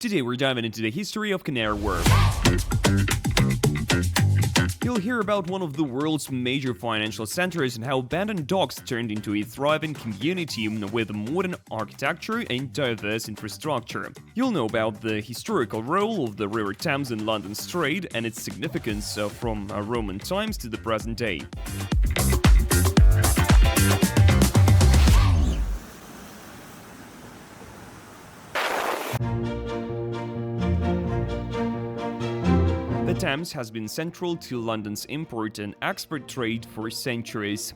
Today we're diving into the history of Canary Wharf. You'll hear about one of the world's major financial centers and how abandoned docks turned into a thriving community with modern architecture and diverse infrastructure. You'll know about the historical role of the River Thames in London's trade and its significance from Roman times to the present day. The Thames has been central to London's import and export trade for centuries.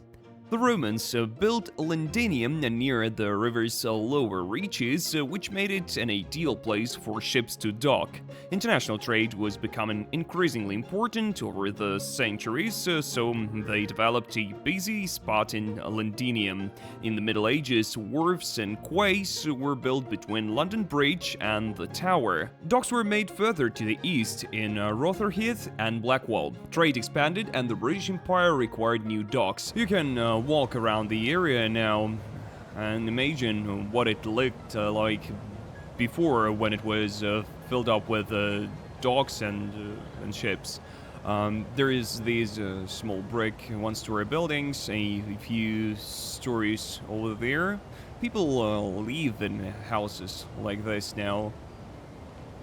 The Romans built Londinium near the river's lower reaches, which made it an ideal place for ships to dock. International trade was becoming increasingly important over the centuries, so they developed a busy spot in Londinium. In the Middle Ages, wharfs and quays were built between London Bridge and the Tower. Docks were made further to the east in Rotherhithe and Blackwall. Trade expanded and the British Empire required new docks. You can walk around the area now and imagine what it looked like before when it was filled up with docks and ships. There is these small brick one-story buildings, a few stories over there. People live in houses like this now.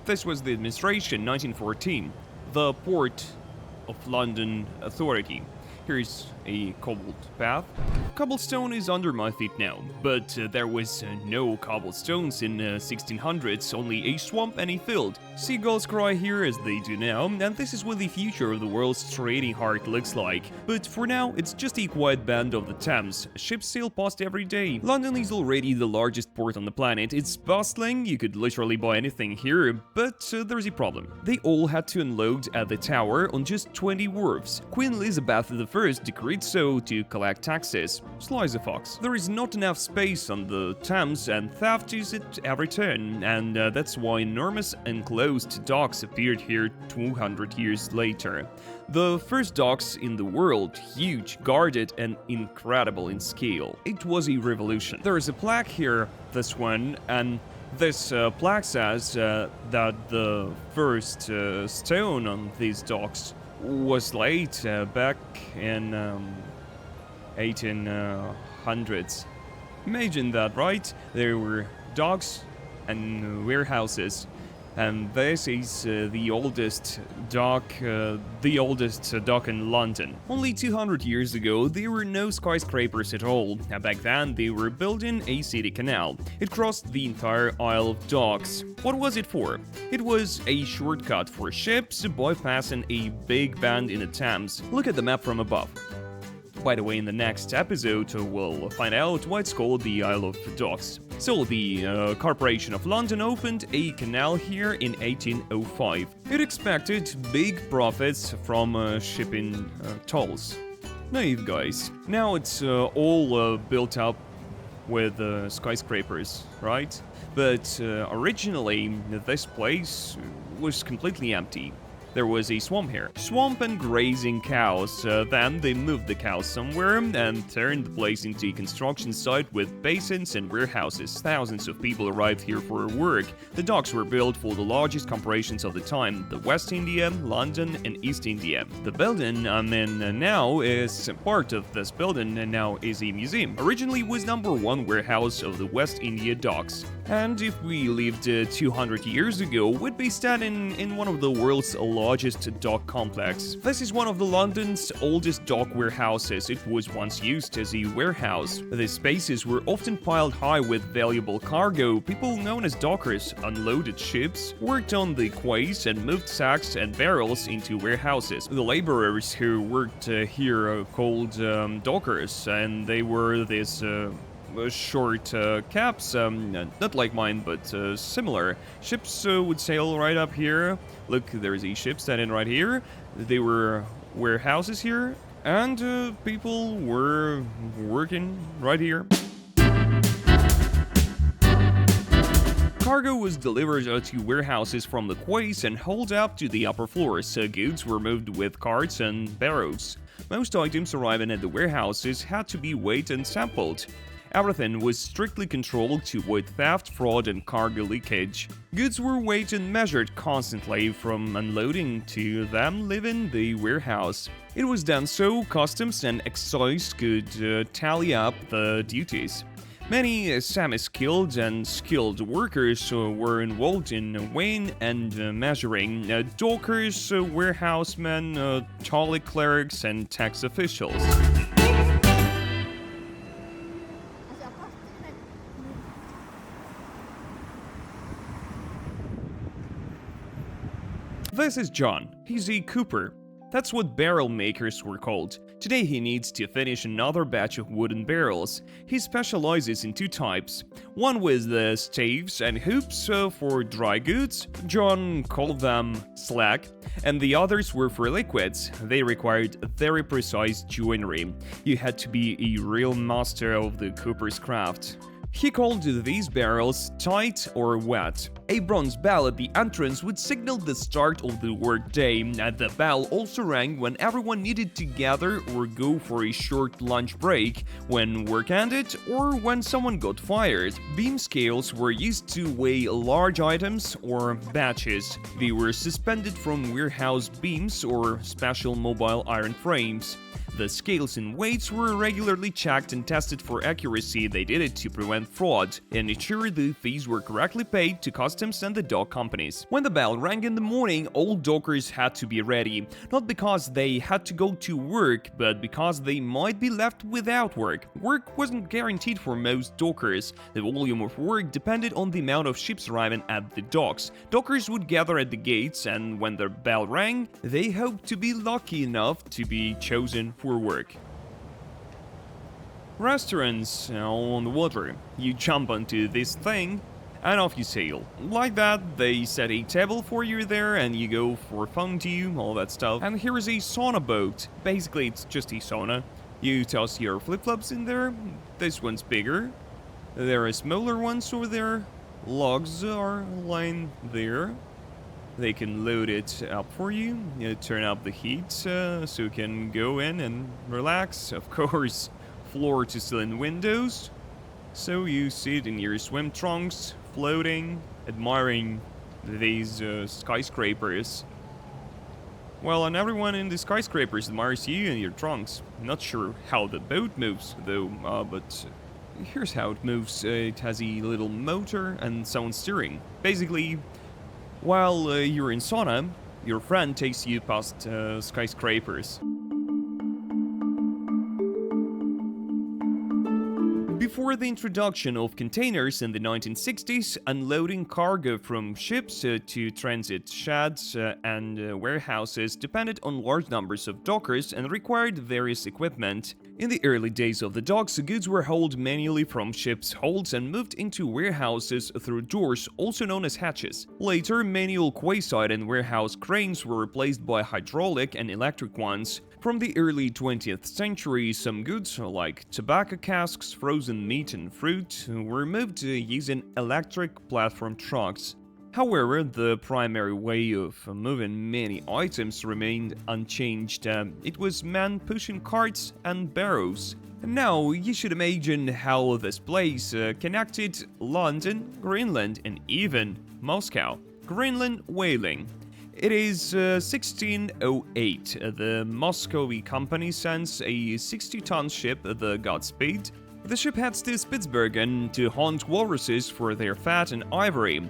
This was the administration, 1914, the Port of London Authority. Here's a cobbled path. Cobblestone is under my feet now, but there was no cobblestones in 1600s, only a swamp and a field. Seagulls cry here as they do now, and this is what the future of the world's trading heart looks like. But for now, it's just a quiet bend of the Thames. Ships sail past every day. London is already the largest port on the planet. It's bustling, you could literally buy anything here, but there's a problem. They all had to unload at the Tower on just 20 wharves. Queen Elizabeth I decreed so to collect taxes. Sly as a fox. There is not enough space on the Thames and theft is at every turn, and that's why enormous enclosed docks appeared here 200 years later. The first docks in the world, huge, guarded, and incredible in scale. It was a revolution. There is a plaque here, this one, and this plaque says that the first stone on these docks was laid back in 1800s. Imagine that, right? There were docks and warehouses, and this is the oldest dock in London. Only 200 years ago, there were no skyscrapers at all. Back then, they were building a city canal. It crossed the entire Isle of Docks. What was it for? It was a shortcut for ships bypassing a big bend in the Thames. Look at the map from above. By the way, in the next episode, we'll find out why it's called the Isle of Docks. So, the Corporation of London opened a canal here in 1805. It expected big profits from shipping tolls. Naive guys. Now it's all built up with skyscrapers, right? But originally, this place was completely empty. There was a swamp here. Swamp and grazing cows. Then they moved the cows somewhere and turned the place into a construction site with basins and warehouses. Thousands of people arrived here for work. The docks were built for the largest corporations of the time, the West India, London, and East India. The building I'm in now is part of this building and now is a museum. Originally was #1 warehouse of the West India docks. And if we lived 200 years ago, we'd be standing in one of the world's largest dock complex. This is one of the London's oldest dock warehouses. It was once used as a warehouse. The spaces were often piled high with valuable cargo. People known as dockers unloaded ships, worked on the quays, and moved sacks and barrels into warehouses. The laborers who worked here are called dockers, and they wore these short caps, not like mine, but similar. Ships would sail right up here. Look, there's a ship standing right here. There were warehouses here, and people were working right here. Cargo was delivered to warehouses from the quays and hauled up to the upper floors. Goods were moved with carts and barrows. Most items arriving at the warehouses had to be weighed and sampled. Everything was strictly controlled to avoid theft, fraud, and cargo leakage. Goods were weighed and measured constantly, from unloading to them leaving the warehouse. It was done so customs and excise could tally up the duties. Many semi-skilled and skilled workers were involved in weighing and measuring: dockers, warehousemen, trolley clerks, and tax officials. This is John. He's a cooper. That's what barrel makers were called. Today he needs to finish another batch of wooden barrels. He specializes in two types. One with the staves and hoops for dry goods. John called them slag. And the others were for liquids. They required very precise joinery. You had to be a real master of the cooper's craft. He called these barrels tight or wet. A bronze bell at the entrance would signal the start of the workday, and the bell also rang when everyone needed to gather or go for a short lunch break, when work ended, or when someone got fired. Beam scales were used to weigh large items or batches. They were suspended from warehouse beams or special mobile iron frames. The scales and weights were regularly checked and tested for accuracy. They did it to prevent fraud and ensure the fees were correctly paid to customs and the dock companies. When the bell rang in the morning, all dockers had to be ready, not because they had to go to work, but because they might be left without work. Work wasn't guaranteed for most dockers. The volume of work depended on the amount of ships arriving at the docks. Dockers would gather at the gates, and when the bell rang, they hoped to be lucky enough to be chosen for work. Restaurants on the water. You jump onto this thing and off you sail. Like that, they set a table for you there and you go for fondue, all that stuff. And here is a sauna boat. Basically, it's just a sauna. You toss your flip-flops in there. This one's bigger. There are smaller ones over there. Logs are lying there. They can load it up for you, turn up the heat so you can go in and relax. Of course, floor-to-ceiling windows. So you sit in your swim trunks, floating, admiring these skyscrapers. Well, and everyone in the skyscrapers admires you and your trunks. Not sure how the boat moves, though, but here's how it moves. It has a little motor and sound steering. Basically, while you're in sauna, your friend takes you past skyscrapers. Before the introduction of containers in the 1960s, unloading cargo from ships to transit sheds and warehouses depended on large numbers of dockers and required various equipment. In the early days of the docks, goods were hauled manually from ships' holds and moved into warehouses through doors, also known as hatches. Later, manual quayside and warehouse cranes were replaced by hydraulic and electric ones. From the early 20th century, some goods, like tobacco casks, frozen meat and fruit, were moved using electric platform trucks. However, the primary way of moving many items remained unchanged. It was men pushing carts and barrows. Now, you should imagine how this place connected London, Greenland, and even Moscow. Greenland whaling. It is 1608. The Muscovy company sends a 60-ton ship, the Godspeed. The ship heads to Spitsbergen to hunt walruses for their fat and ivory.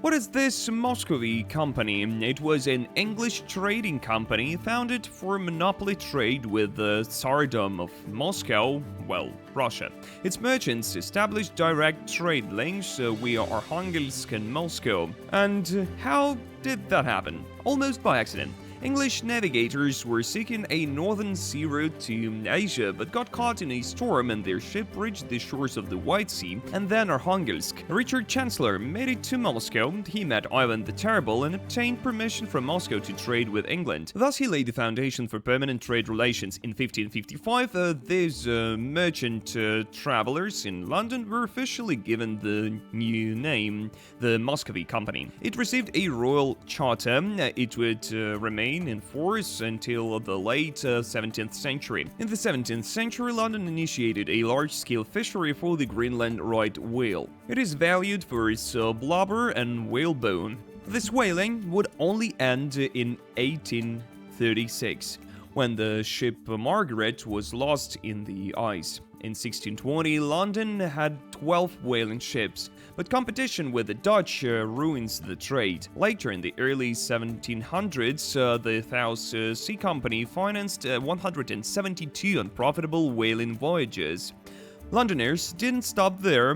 What is this Muscovy company? It was an English trading company founded for monopoly trade with the Tsardom of Moscow, well, Russia. Its merchants established direct trade links via Arkhangelsk and Moscow. And how did that happen? Almost by accident. English navigators were seeking a northern sea route to Asia, but got caught in a storm and their ship reached the shores of the White Sea and then Arkhangelsk. Richard Chancellor made it to Moscow. He met Ivan the Terrible and obtained permission from Moscow to trade with England. Thus, he laid the foundation for permanent trade relations. In 1555, these merchant travelers in London were officially given the new name, the Muscovy Company. It received a royal charter. It would remain remain in force until the late 17th century. In the 17th century, London initiated a large-scale fishery for the Greenland right whale. It is valued for its blubber and whalebone. This whaling would only end in 1836, when the ship Margaret was lost in the ice. In 1620, London had 12 whaling ships, but competition with the Dutch ruins the trade. Later in the early 1700s, the South Sea Company financed 172 unprofitable whaling voyages. Londoners didn't stop there.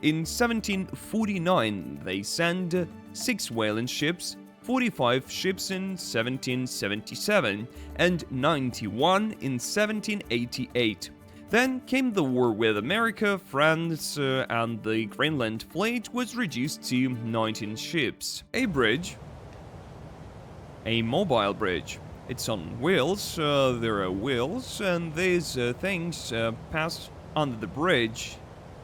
In 1749, they sent 6 whaling ships, 45 ships in 1777, and 91 in 1788. Then came the war with America, France, and the Greenland fleet was reduced to 19 ships. A bridge, a mobile bridge. It's on wheels, there are wheels, and these things pass under the bridge.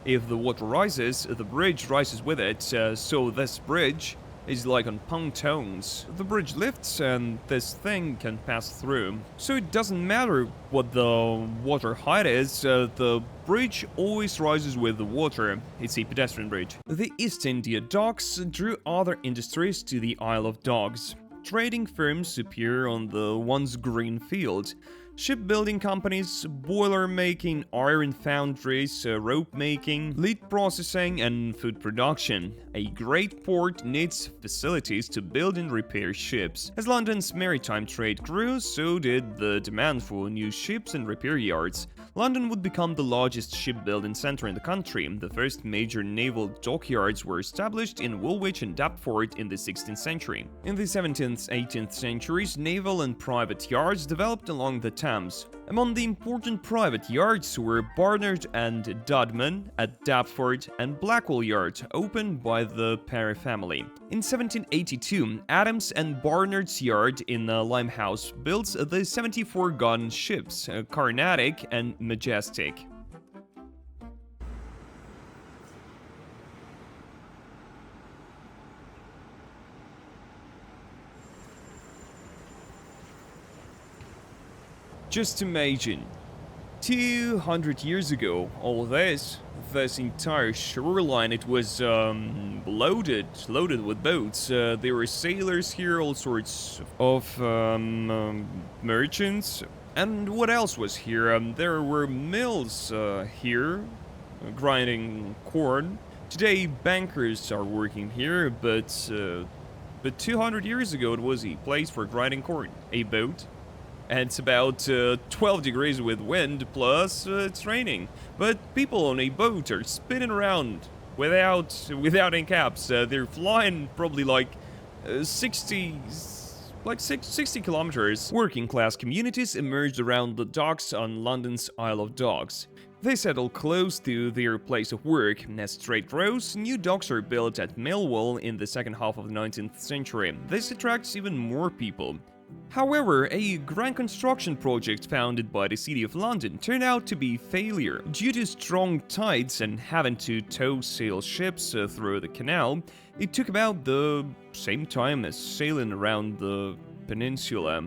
If the water rises, the bridge rises with it, so this bridge is like on pontoons. The bridge lifts and this thing can pass through. So it doesn't matter what the water height is, the bridge always rises with the water. It's a pedestrian bridge. The East India Docks drew other industries to the Isle of Dogs. Trading firms appear on the once green field. Shipbuilding companies, boiler making, iron foundries, rope making, lead processing, and food production. A great port needs facilities to build and repair ships. As London's maritime trade grew, so did the demand for new ships and repair yards. London would become the largest shipbuilding center in the country. The first major naval dockyards were established in Woolwich and Deptford in the 16th century. In the 17th, 18th centuries, naval and private yards developed along the Thames. Among the important private yards were Barnard and Dudman at Deptford and Blackwall Yard, opened by the Parry family. In 1782, Adams and Barnard's Yard in Limehouse built the 74-gun ships Carnatic and Majestic. Just imagine, 200 years ago, all this entire shoreline, it was loaded with boats. There were sailors here, all sorts of merchants. And what else was here? There were mills here, grinding corn. Today, bankers are working here, but 200 years ago, it was a place for grinding corn. A boat. And it's about 12 degrees with wind, plus it's raining. But people on a boat are spinning around without any caps. They're flying probably like 60 kilometers. Working class communities emerged around the docks on London's Isle of Dogs. They settle close to their place of work. As trade grows, new docks are built at Millwall in the second half of the 19th century. This attracts even more people. However, a grand construction project founded by the City of London turned out to be a failure. Due to strong tides and having to tow sail ships through the canal, it took about the same time as sailing around the peninsula.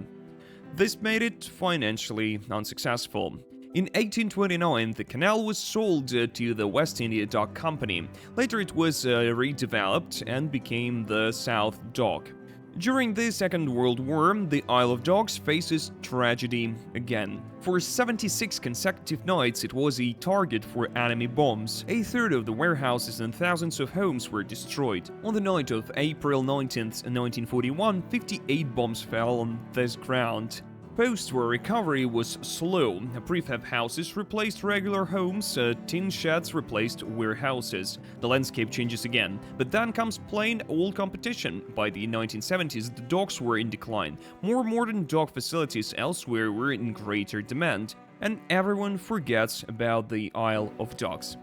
This made it financially unsuccessful. In 1829, the canal was sold to the West India Dock Company. Later it was redeveloped and became the South Dock. During the Second World War, the Isle of Dogs faces tragedy again. For 76 consecutive nights, it was a target for enemy bombs. A third of the warehouses and thousands of homes were destroyed. On the night of April 19, 1941, 58 bombs fell on this ground. Post-war recovery was slow. Prefab houses replaced regular homes, tin sheds replaced warehouses. The landscape changes again, but then comes plain old competition. By the 1970s, the docks were in decline. More modern dock facilities elsewhere were in greater demand, and everyone forgets about the Isle of Dogs.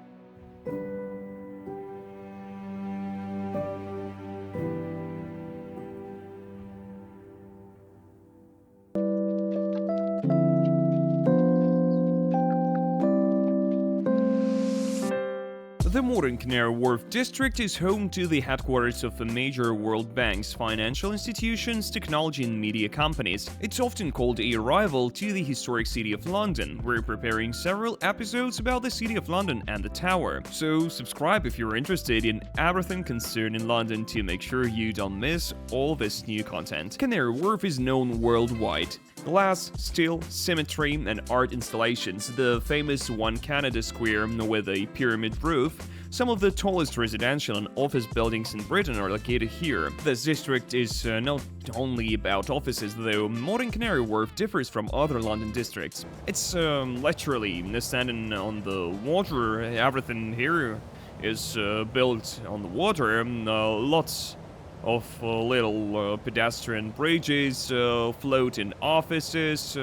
The modern Canary Wharf district is home to the headquarters of major world banks, financial institutions, technology and media companies. It's often called a rival to the historic city of London. We're preparing several episodes about the city of London and the Tower, so subscribe if you're interested in everything concerning London to make sure you don't miss all this new content. Canary Wharf is known worldwide. Glass, steel, symmetry, and art installations, the famous One Canada Square with a pyramid roof. Some of the tallest residential and office buildings in Britain are located here. This district is not only about offices, though. Modern Canary Wharf differs from other London districts. It's literally standing on the water. Everything here is built on the water. Lots of little pedestrian bridges, floating offices,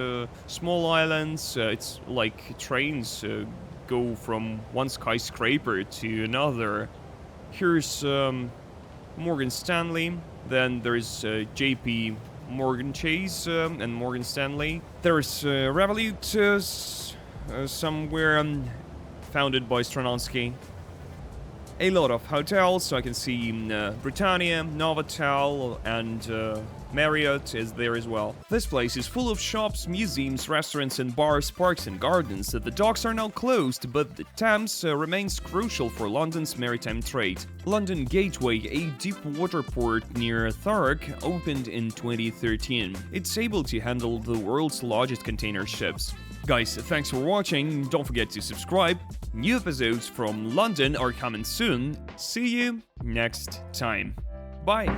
small islands. It's like trains go from one skyscraper to another. Here's Morgan Stanley, then there's JP Morgan Chase and Morgan Stanley. There's Revolut somewhere founded by Strononsky. A lot of hotels, so I can see Britannia, Novotel, and Marriott is there as well. This place is full of shops, museums, restaurants, and bars, parks, and gardens. The docks are now closed, but the Thames remains crucial for London's maritime trade. London Gateway, a deep water port near Thurrock, opened in 2013. It's able to handle the world's largest container ships. Guys, thanks for watching. Don't forget to subscribe. New episodes from London are coming soon. See you next time. Bye.